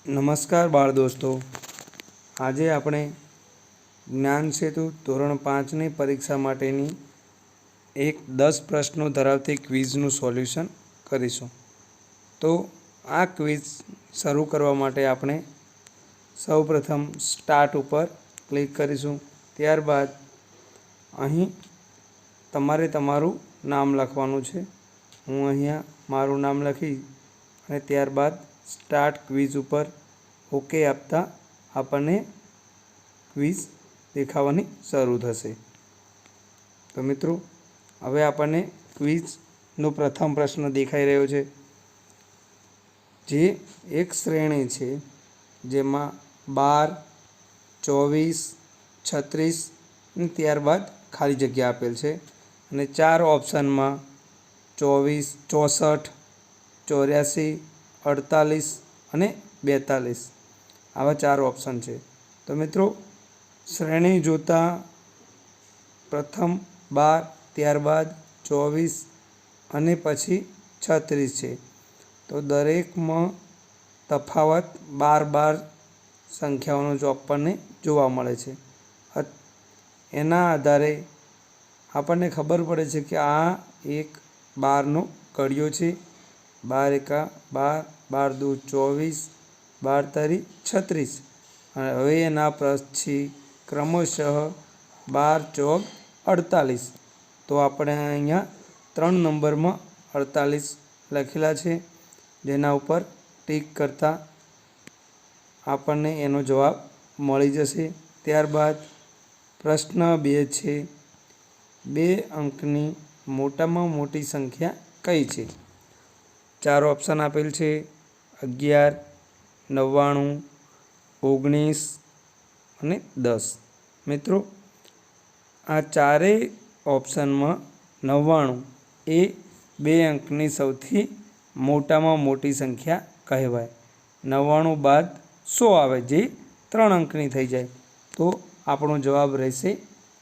નમસ્કાર બાળ દોસ્તો, આજે આપણે જ્ઞાન સેતુ ધોરણ 5ની પરીક્ષા માટેની એક 10 પ્રશ્નો ધરાવતી ક્વિઝનું સોલ્યુશન કરીશું। તો આ ક્વિઝ શરૂ કરવા માટે આપણે સૌપ્રથમ સ્ટાર્ટ ઉપર ક્લિક કરીશું। ત્યારબાદ અહીં તમારે તમારું નામ લખવાનું છે। હું અહીંયા મારું નામ લખી અને ત્યારબાદ સ્ટાર્ટ ક્વિઝ ઉપર ઓકે આપતા આપણને ક્વિઝ દેખાવાની શરૂ થશે। તો મિત્રો, હવે આપણને ક્વિઝનો પ્રથમ પ્રશ્ન દેખાઈ રહ્યો છે, જે એક શ્રેણી છે જેમાં 12, 24, 36 અને ત્યારબાદ ખાલી જગ્યા આપેલ છે અને 4 ઓપ્શનમાં 24, 64, 84, 48 અને 42 આવા 4 ઓપ્શન છે। તો મિત્રો, શ્રેણી જોતાં પ્રથમ 12, ત્યારબાદ 24 અને પછી 36 છે। તો દરેકમાં તફાવત 12 સંખ્યાઓનો જો આપણને જોવા મળે છે। એના આધારે આપણને ખબર પડે છે કે આ એક 12નો કડિયો છે। 12 એકા 12, 12 દુ 24, 12 તરી 36 અને હવે એના પછી ક્રમશઃ 12 ચોક 48। તો આપણે અહીંયા 3 નંબરમાં 48 લખેલા છે, જેના ઉપર ટીક કરતાં આપણને એનો જવાબ મળી જશે। ત્યારબાદ પ્રશ્ન 2 છે, 2 અંકની મોટામાં મોટી સંખ્યા કઈ છે? 4 ઓપ્શન આપેલ છે, 11, 99, 19 અને 10। મિત્રો, આ ચારેય ઓપ્શનમાં 99 એ 2 અંકની સૌથી મોટામાં મોટી સંખ્યા કહેવાય। 99 બાદ 100 આવે, જે 3 અંકની થઈ જાય, તો આપણો જવાબ રહેશે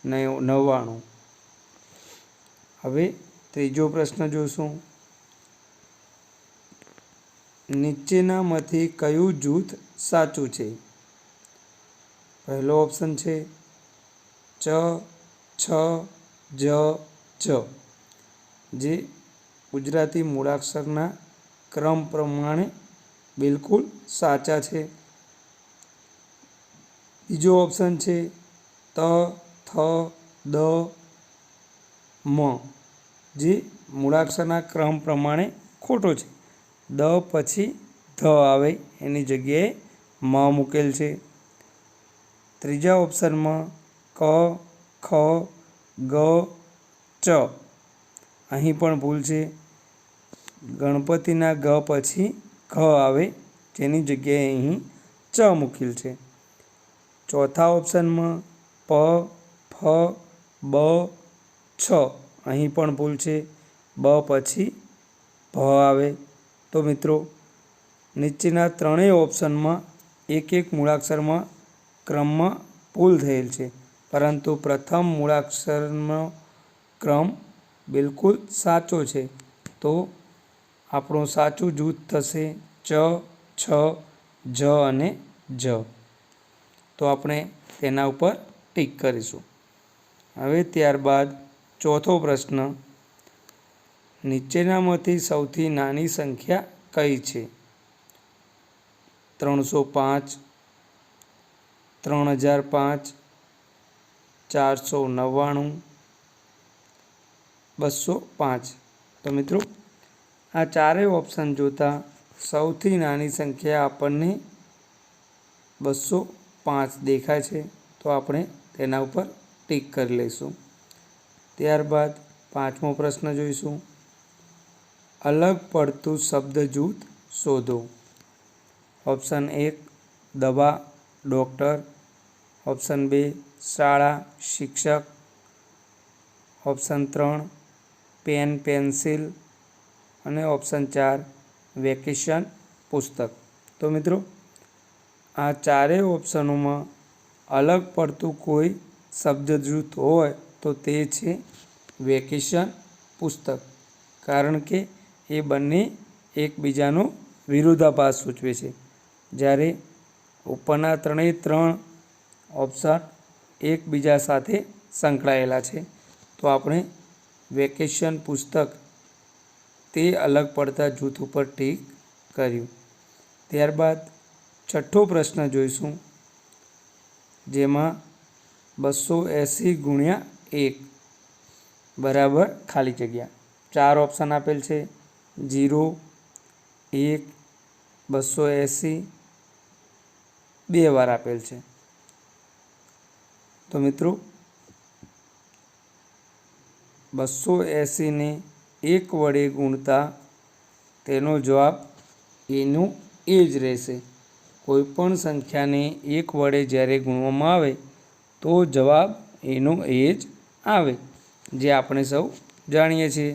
99। હવે ત્રીજો પ્રશ્ન જોઈશું। નીચેનામાંથી કયું જૂથ સાચું છે? પહેલો ઓપ્શન છે ચ, છ, જ, જ, જે ગુજરાતી મૂળાક્ષરના ક્રમ પ્રમાણે બિલકુલ સાચા છે। બીજો ઓપ્શન છે ત, થ, દ, મ, જે મૂળાક્ષરના ક્રમ પ્રમાણે ખોટો છે। દ પછી ધ આવે, એની જગ્યાએ મ મૂકેલ છે। ત્રીજા ઓપ્શનમાં ક, ખ, ગ, ચ, અહીં પણ ભૂલ છે। ગણપતિના ગ પછી ખ આવે, જેની જગ્યાએ અહીં ચ મૂકેલ છે। ચોથા ઓપ્શનમાં પ, ફ, બ, છ, અહીં પણ ભૂલ છે। બ પછી ભ આવે। તો મિત્રો, નીચેના ત્રણેય ઓપ્શનમાં એક મૂળાક્ષરમાં ક્રમમાં ભૂલ થયેલ છે, પરંતુ પ્રથમ મૂળાક્ષરનો ક્રમ બિલકુલ સાચો છે। તો આપણું સાચું જૂથ થશે ચ, છ, જ અને જ। તો આપણે તેના ઉપર ટીક કરીશું। હવે ત્યારબાદ ચોથો પ્રશ્ન, નીચેનામાંથી સૌથી નાની સંખ્યા કઈ છે? 305, 3005, 499, 205। તો મિત્રો, આ ચારેય ઓપ્શન જોતાં સૌથી નાની સંખ્યા આપણને 205 દેખાય છે, તો આપણે તેના ઉપર ટીક કરી લઈશું। ત્યારબાદ પાંચમો પ્રશ્ન જોઈશું। અલગ પડતું શબ્દ જૂથ શોધો। ઓપ્શન 1 દવા, ડૉક્ટર, ઓપ્શન 2 શાળા, શિક્ષક, ઓપ્શન 3 પેન, પેન્સિલ અને ઓપ્શન 4 વેકેશન, પુસ્તક। તો મિત્રો, આ ચારેય ઓપ્શનોમાં અલગ પડતું કોઈ શબ્દ જૂથ હોય તો તે છે વેકેશન, પુસ્તક, કારણ કે એ બંને એકબીજાનો વિરોધાભાસ સૂચવે છે। જ્યારે ઉપરના ત્રણેય ત્રણ ઓપ્શન એકબીજા સાથે સંકળાયેલા છે, તો આપણે વેકેશન પુસ્તક તે અલગ પડતા જૂથ ઉપર ટીક કર્યું. ત્યારબાદ છઠ્ઠો પ્રશ્ન જોઈશું, જેમાં 280 ગુણ્યા 1 બરાબર ખાલી જગ્યા. 4 ઓપ્શન આપેલ છે: 0, 1, 280, 2 વાર આપેલ છે. તો મિત્રો 280 ને 1 વડે ગુણતા તેનો જવાબ એનો એ જ રહેશે. કોઈપણ સંખ્યાને 1 વડે જ્યારે ગુણવામાં આવે તો જવાબ એનો એ જ આવે, જે આપણે સૌ જાણીએ છીએ.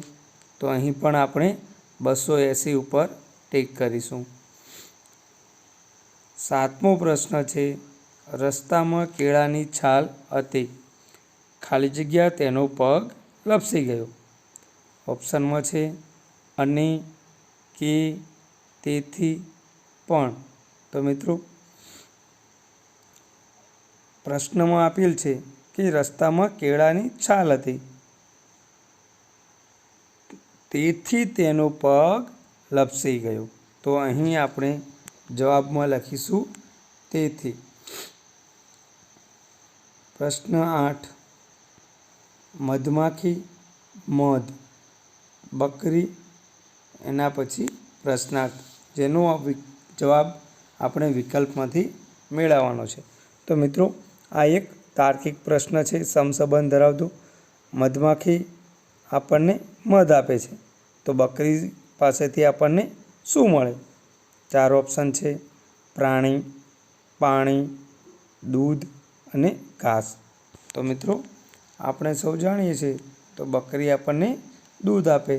તો અહીં પણ આપણે 280 ઉપર ટીક કરીશું. 7મો પ્રશ્ન છે, રસ્તામાં કેળાની છાલ હતી, ખાલી જગ્યા તેનો પગ લપસી ગયો. ઓપ્શનમાં છે અને, કે, તેથી, પણ. તો મિત્રો પ્રશ્નમાં આપેલ છે કે રસ્તામાં કેળાની છાલ હતી, તેથી તેનો પગ લપસી ગયો. તો અહીં આપણે જવાબમાં લખીશું તેથી. પ્રશ્ન 8, મધમાખી, મધ, બકરી, એના પછી પ્રશ્નાર્થ, જેનો જવાબ આપણે વિકલ્પમાંથી મેળવવાનો છે. તો મિત્રો આ એક તાર્કિક પ્રશ્ન છે, સમસંબંધ ધરાવતો. મધમાખી આપણને મધ આપે છે, તો બકરી પાસેથી આપણને શું મળે? 4 ઓપ્શન છે: પ્રાણી, પાણી, દૂધ અને ઘાસ. તો મિત્રો આપણે સૌ જાણીએ છીએ તો બકરી આપણને દૂધ આપે,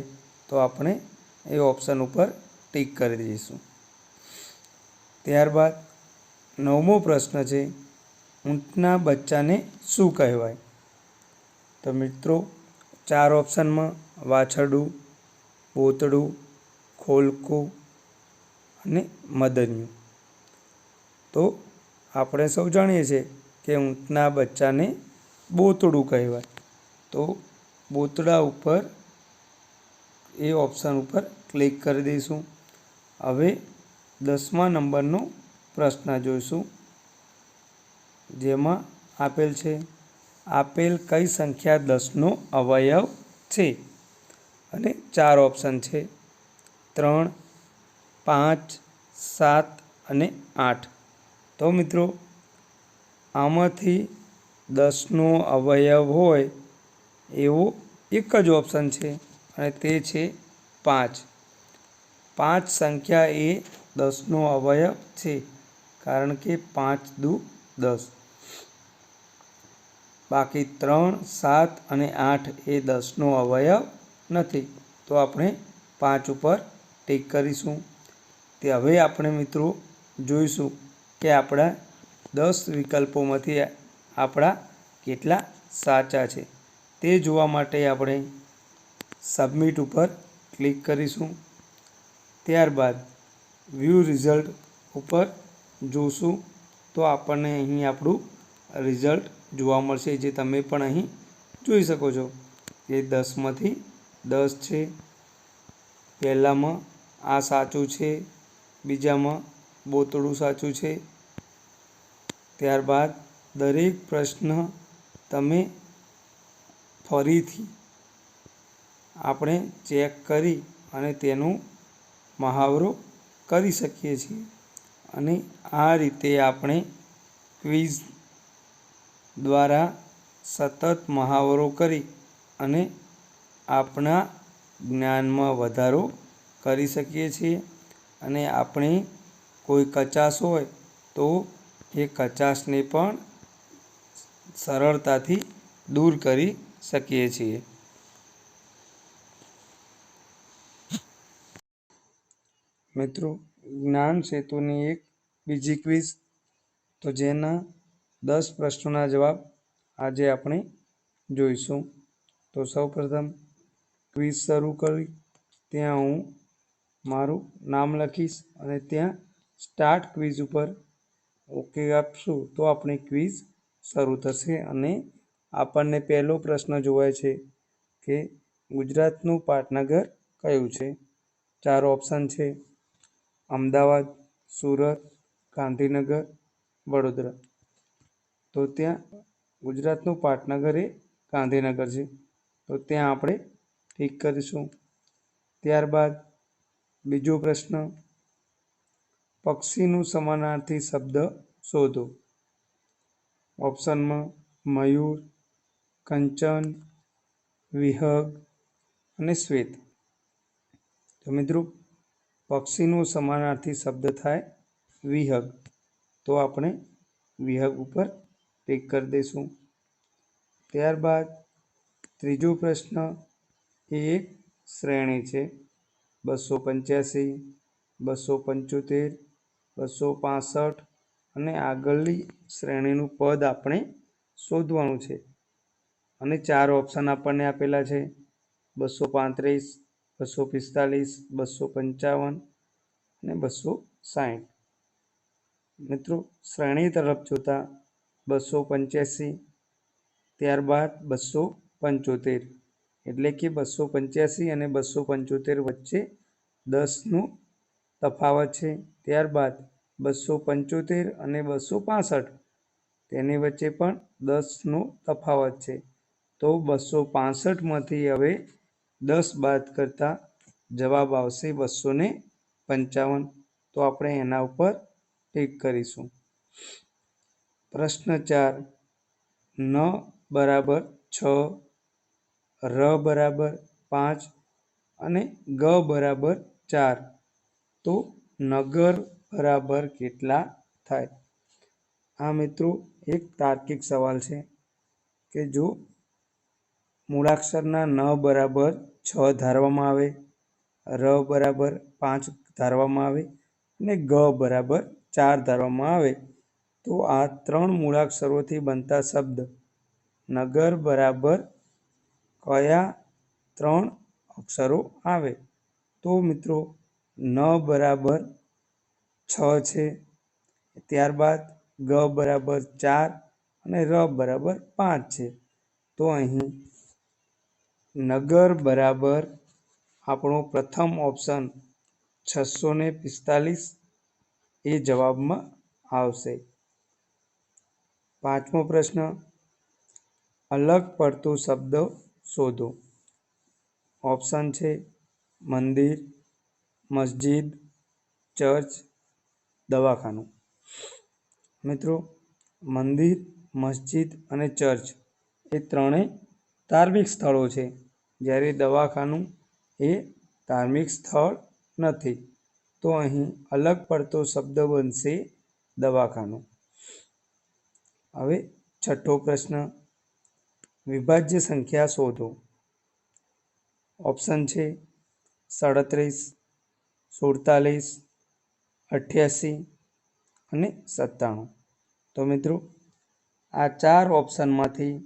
તો આપણે એ ઓપ્શન ઉપર ટીક કરી દઈશું. ત્યારબાદ 9મો પ્રશ્ન છે, ઊંટના બચ્ચાને શું કહેવાય? તો મિત્રો 4 ઓપ્શનમાં વાછરડું, બોતડું, ખોલકું અને મદન્યું. તો આપણે સૌ જાણીએ છીએ કે ઊંટના બચ્ચાને બોતડું કહેવાય, તો બોતડા ઉપર એ ઓપ્શન ઉપર ક્લિક કરી દઈશું. હવે 10મા નંબરનો પ્રશ્ન જોઈશું, જેમાં આપેલ છે, આપેલ કઈ સંખ્યા 10નો અવયવ છે? અને 4 ઓપ્શન છે: 3, 5, 7 અને 8. તો મિત્રો આમાંથી 10નો અવયવ હોય એવો એક જ ઓપ્શન છે, અને તે છે 5. 5 સંખ્યા એ 10નો અવયવ છે, કારણ કે 5 દુ 10. બાકી 3, 7 અને 8 એ 10નો અવયવ નથી, તો આપણે 5 ઉપર ટીક કરીશું. તે હવે આપણે મિત્રો જોઈશું કે આપણા 10 વિકલ્પોમાંથી આપણા કેટલા સાચા છે. તે જોવા માટે આપણે સબમિટ ઉપર ક્લિક કરીશું. ત્યારબાદ વ્યૂ રિઝલ્ટ ઉપર જોશું, તો આપણને અહીં આપણું રિઝલ્ટ જોવા મળશે, જે તમે પણ અહીં જોઈ શકો છો કે 10માંથી 10 છે. પહેલામાં આ સાચું છે, બીજામાં બોતડું સાચું છે. ત્યારબાદ દરેક પ્રશ્ન તમે ફરીથી આપણે ચેક કરી અને તેનો મહાવરો કરી શકીએ છીએ. અને આ રીતે આપણે ક્વિઝ દ્વારા સતત મહાવરો કરી અને આપણા જ્ઞાનમાં વધારો કરી શકીએ છીએ. અને આપણે કોઈ કચાશ હોય તો એ કચાશને પણ સરળતાથી દૂર કરી શકીએ છીએ. મિત્રો જ્ઞાન સેતુની એક બીજી ક્વિઝ, તો જેના 10 પ્રશ્નોના જવાબ આજે આપણે જોઈશું. તો સૌપ્રથમ ક્વિઝ શરૂ કરી ત્યાં હું મારું નામ લખીશ અને ત્યાં સ્ટાર્ટ ક્વિઝ ઉપર ઓકે આપશું તો આપણી ક્વિઝ શરૂ થશે અને આપણને પહેલો પ્રશ્ન જોવાય છે કે ગુજરાતનું પાટનગર કયું છે? 4 ઓપ્શન છે: અમદાવાદ, સુરત, ગાંધીનગર, વડોદરા. તો ત્યાં ગુજરાતનું પાટનગર એ ગાંધીનગર છે, તો ત્યાં આપણે ટિક કરીશું. ત્યારબાદ બીજો પ્રશ્ન: પક્ષીનું સમાનાર્થી શબ્દ શોધો. ઓપ્શનમાં મયુર, કંચન, વિહંગ અને શ્વેત. તો મિત્રો પક્ષીનું સમાનાર્થી શબ્દ થાય વિહંગ, તો આપણે વિહંગ ઉપર ટિક કરી દઈશું. ત્યારબાદ ત્રીજો પ્રશ્ન એ એક શ્રેણી છે: 285, 275, 265 અને આગળની શ્રેણીનું પદ આપણે શોધવાનું છે. અને 4 ઓપ્શન આપણને આપેલા છે: 235, 245, 255 અને 260. મિત્રો શ્રેણી તરફ જોતા 285, ત્યારબાદ 275, એટલે કે 285 અને 275 વચ્ચે 10નો તફાવત છે. ત્યારબાદ 275 અને 265, તેની વચ્ચે પણ 10નો તફાવત છે. તો 265માંથી હવે 10 બાદ કરતા જવાબ આવશે 255. તો આપણે એના ઉપર ટિક કરીશું. પ્રશ્ન 4: ન બરાબર 6, ર બરાબર 5 અને ગ બરાબર 4, તો નગર બરાબર કેટલા થાય? આ મિત્રો એક તાર્કિક સવાલ છે કે જો મૂળાક્ષરના ન બરાબર 6 ધારવામાં આવે, ર બરાબર 5 ધારવામાં આવે અને ગ બરાબર 4 ધારવામાં આવે, તો આ 3 મૂળાક્ષરોથી બનતા શબ્દ નગર બરાબર કયા 3 અક્ષરો આવે? તો મિત્રો ન બરાબર 6 છે, ત્યારબાદ ગ બરાબર 4 અને ર બરાબર 5 છે. તો અહીં નગર બરાબર આપણો પ્રથમ ઓપ્શન 645 એ જવાબમાં આવશે. પાંચમો પ્રશ્ન: અલગ પડતો શબ્દ શોધો. ઓપ્શન છે મંદિર, મસ્જિદ, ચર્ચ, દવાખાનું. મિત્રો મંદિર, મસ્જિદ અને ચર્ચ એ ત્રણેય ધાર્મિક સ્થળો છે, જ્યારે દવાખાનું એ ધાર્મિક સ્થળ નથી. તો અહીં અલગ પડતો શબ્દ બનશે દવાખાનું. હવે છઠ્ઠો પ્રશ્ન: વિભાજ્ય સંખ્યા શોધો. ઓપ્શન છે 37, 47, 88 અને 97. તો મિત્રો આ 4 ઓપ્શનમાંથી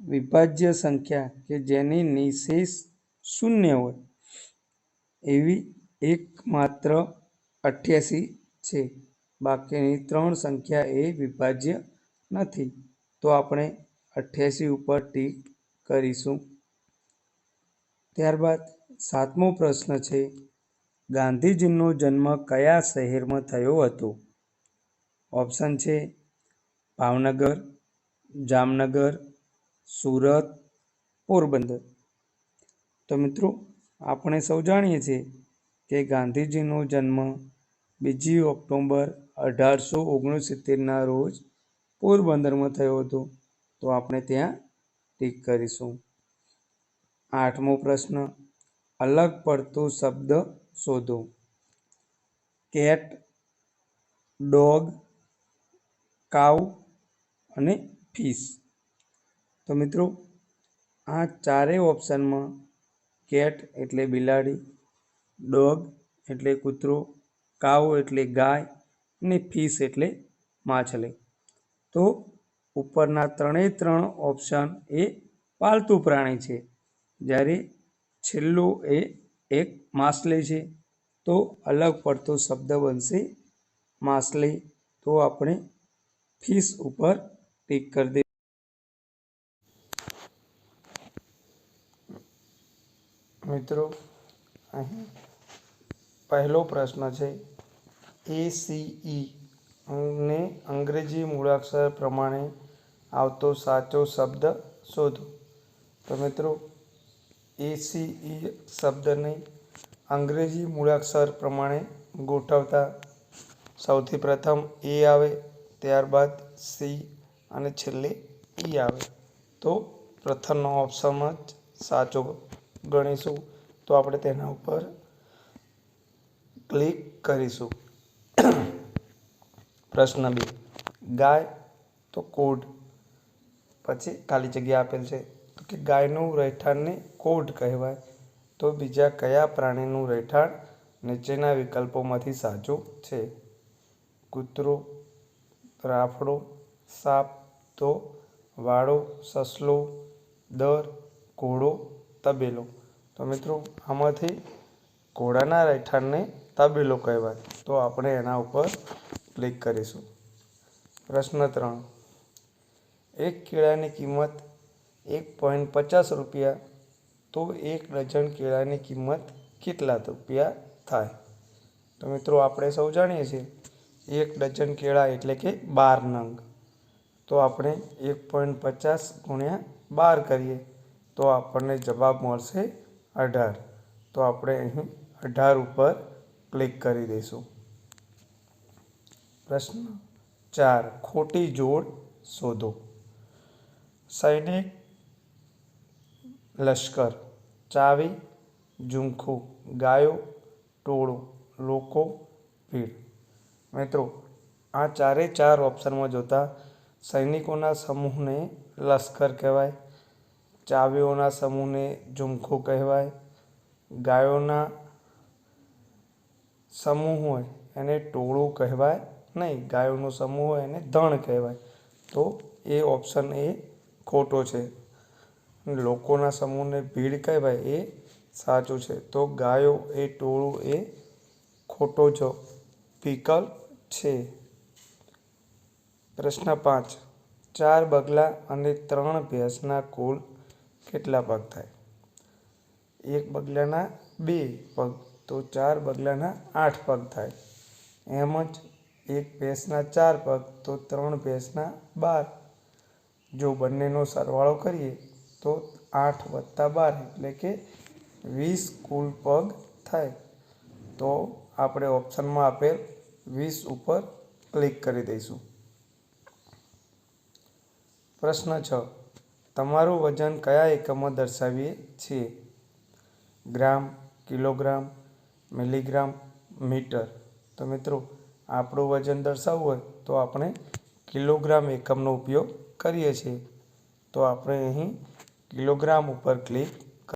વિભાજ્ય સંખ્યા કે જેની નિશેષ શૂન્ય હોય એવી એકમાત્ર 88 છે. બાકીની 3 સંખ્યા એ વિભાજ્ય નથી, તો આપણે 88 ઉપર ટિક કરીશું. ત્યારબાદ 7મો પ્રશ્ન છે: ગાંધીજીનો જન્મ કયા શહેરમાં થયો હતો? ઓપ્શન છે ભાવનગર, જામનગર, સુરત, પોરબંદર. તો મિત્રો આપણે સૌ જાણીએ છીએ કે ગાંધીજીનો જન્મ 2 ઓક્ટોબર 1869ના રોજ પોરબંદરમાં થયો હતો, તો આપણે ત્યાં ટિક કરીશું. 8મો પ્રશ્ન: અલગ પડતો શબ્દ શોધો. કેટ, ડોગ, કાઉ અને ફિશ. તો મિત્રો આ ચારેય ઓપ્શનમાં કેટ એટલે બિલાડી, ડોગ એટલે કૂતરો, કાઉ એટલે ગાય અને ફિશ એટલે માછલી. તો ઉપરના 3 ઓપ્શન એ પાલતુ પ્રાણી છે, જ્યારે છેલ્લું એ એક માછલી છે. તો અલગ પડતો શબ્દ બનશે માછલી. તો આપણે ફિશ ઉપર ટિક કરી દઈએ. મિત્રો, અહીં પહેલો પ્રશ્ન છે, ACE ને અંગ્રેજી મૂળાક્ષર પ્રમાણે આવતો સાચો શબ્દ શોધો. તો મિત્રો, ACE શબ્દને અંગ્રેજી મૂળાક્ષર પ્રમાણે ગોઠવતા સૌથી પ્રથમ A આવે, ત્યારબાદ C અને છેલ્લે E આવે. તો પ્રથમનો ઓપ્શન જ સાચો ગણીશું. તો આપણે તેના ઉપર ક્લિક કરીશું. પ્રશ્ન 2, ગાય તો કોડ, પછી ખાલી જગ્યા આપેલ છે. તો કે ગાયનું રહેઠાણને કોડ કહેવાય. તો બીજા કયા પ્રાણીનું રહેઠાણ નીચેના વિકલ્પોમાંથી સાચું છે? કૂતરો, રાફડો, સાપ, તો વાળો, સસલો, દર, ઘોડો, તબેલો. તો મિત્રો, આમાંથી ઘોડાના રહેઠાણને તબેલો કહેવાય. તો આપણે એના ઉપર ક્લિક કરીશું. પ્રશ્ન 3, એક કેળાની કિંમત 1.50 રૂપિયા, તો 1 ડઝન કેળાની કિંમત કેટલા રૂપિયા થાય? તો મિત્રો, આપણે સૌ જાણીએ છીએ 1 ડઝન કેળા એટલે કે 12 નંગ. તો આપણે 1.50 ગુણ્યા 12 કરીએ તો આપણને જવાબ મળશે 18. તો આપણે અહીં 18 ઉપર ક્લિક કરી દઈશું. પ્રશ્ન 4, ખોટી જોડ શોધો. સૈનિક, લશ્કર, ચાવી, ઝુમખું, ગાયો, ટોળું, લોકો, ભીડ. મિત્રો, આ ચારે ચાર ઓપ્શનમાં જોતા સૈનિકોના સમૂહને લશ્કર કહેવાય, ચાવીઓના સમૂહને ઝુમખું કહેવાય, ગાયોના સમૂહ હોય એને ટોળું કહેવાય નહીં, ગાયોનો સમૂહ હોય એને ધણ કહેવાય. તો એ ઓપ્શન એ ખોટો છે. લોકોના સમૂહને ભીડ કહેવાય એ સાચું છે. તો ગાયો એ ટોળું એ ખોટો જ વિકલ્પ છે. પ્રશ્ન 5, 4 બગલા અને 3 ભેંસના કુલ કેટલા પગ થાય? 1 બગલાના 2 પગ, તો 4 બગલાના 8 પગ થાય. એમ જ 1 ભેંસના 4 પગ, તો 3 ભેંસના 12. જો બંનેનો સરવાળો કરીએ તો 8 + 12 એટલે કે 20 કુલ પગ થાય. તો આપણે ઓપ્શનમાં આપેલ 20 ઉપર ક્લિક કરી દઈશું. પ્રશ્ન 6, તમારું વજન કયા એકમમાં દર્શાવીએ છીએ? ગ્રામ, કિલોગ્રામ, મિલીગ્રામ, મીટર. તો મિત્રો, આપણું વજન દર્શાવવું હોય તો આપણે કિલોગ્રામ એકમનો ઉપયોગ કરીએ છીએ. તો આપણે અહીં કિલોગ્રામ ઉપર ક્લિક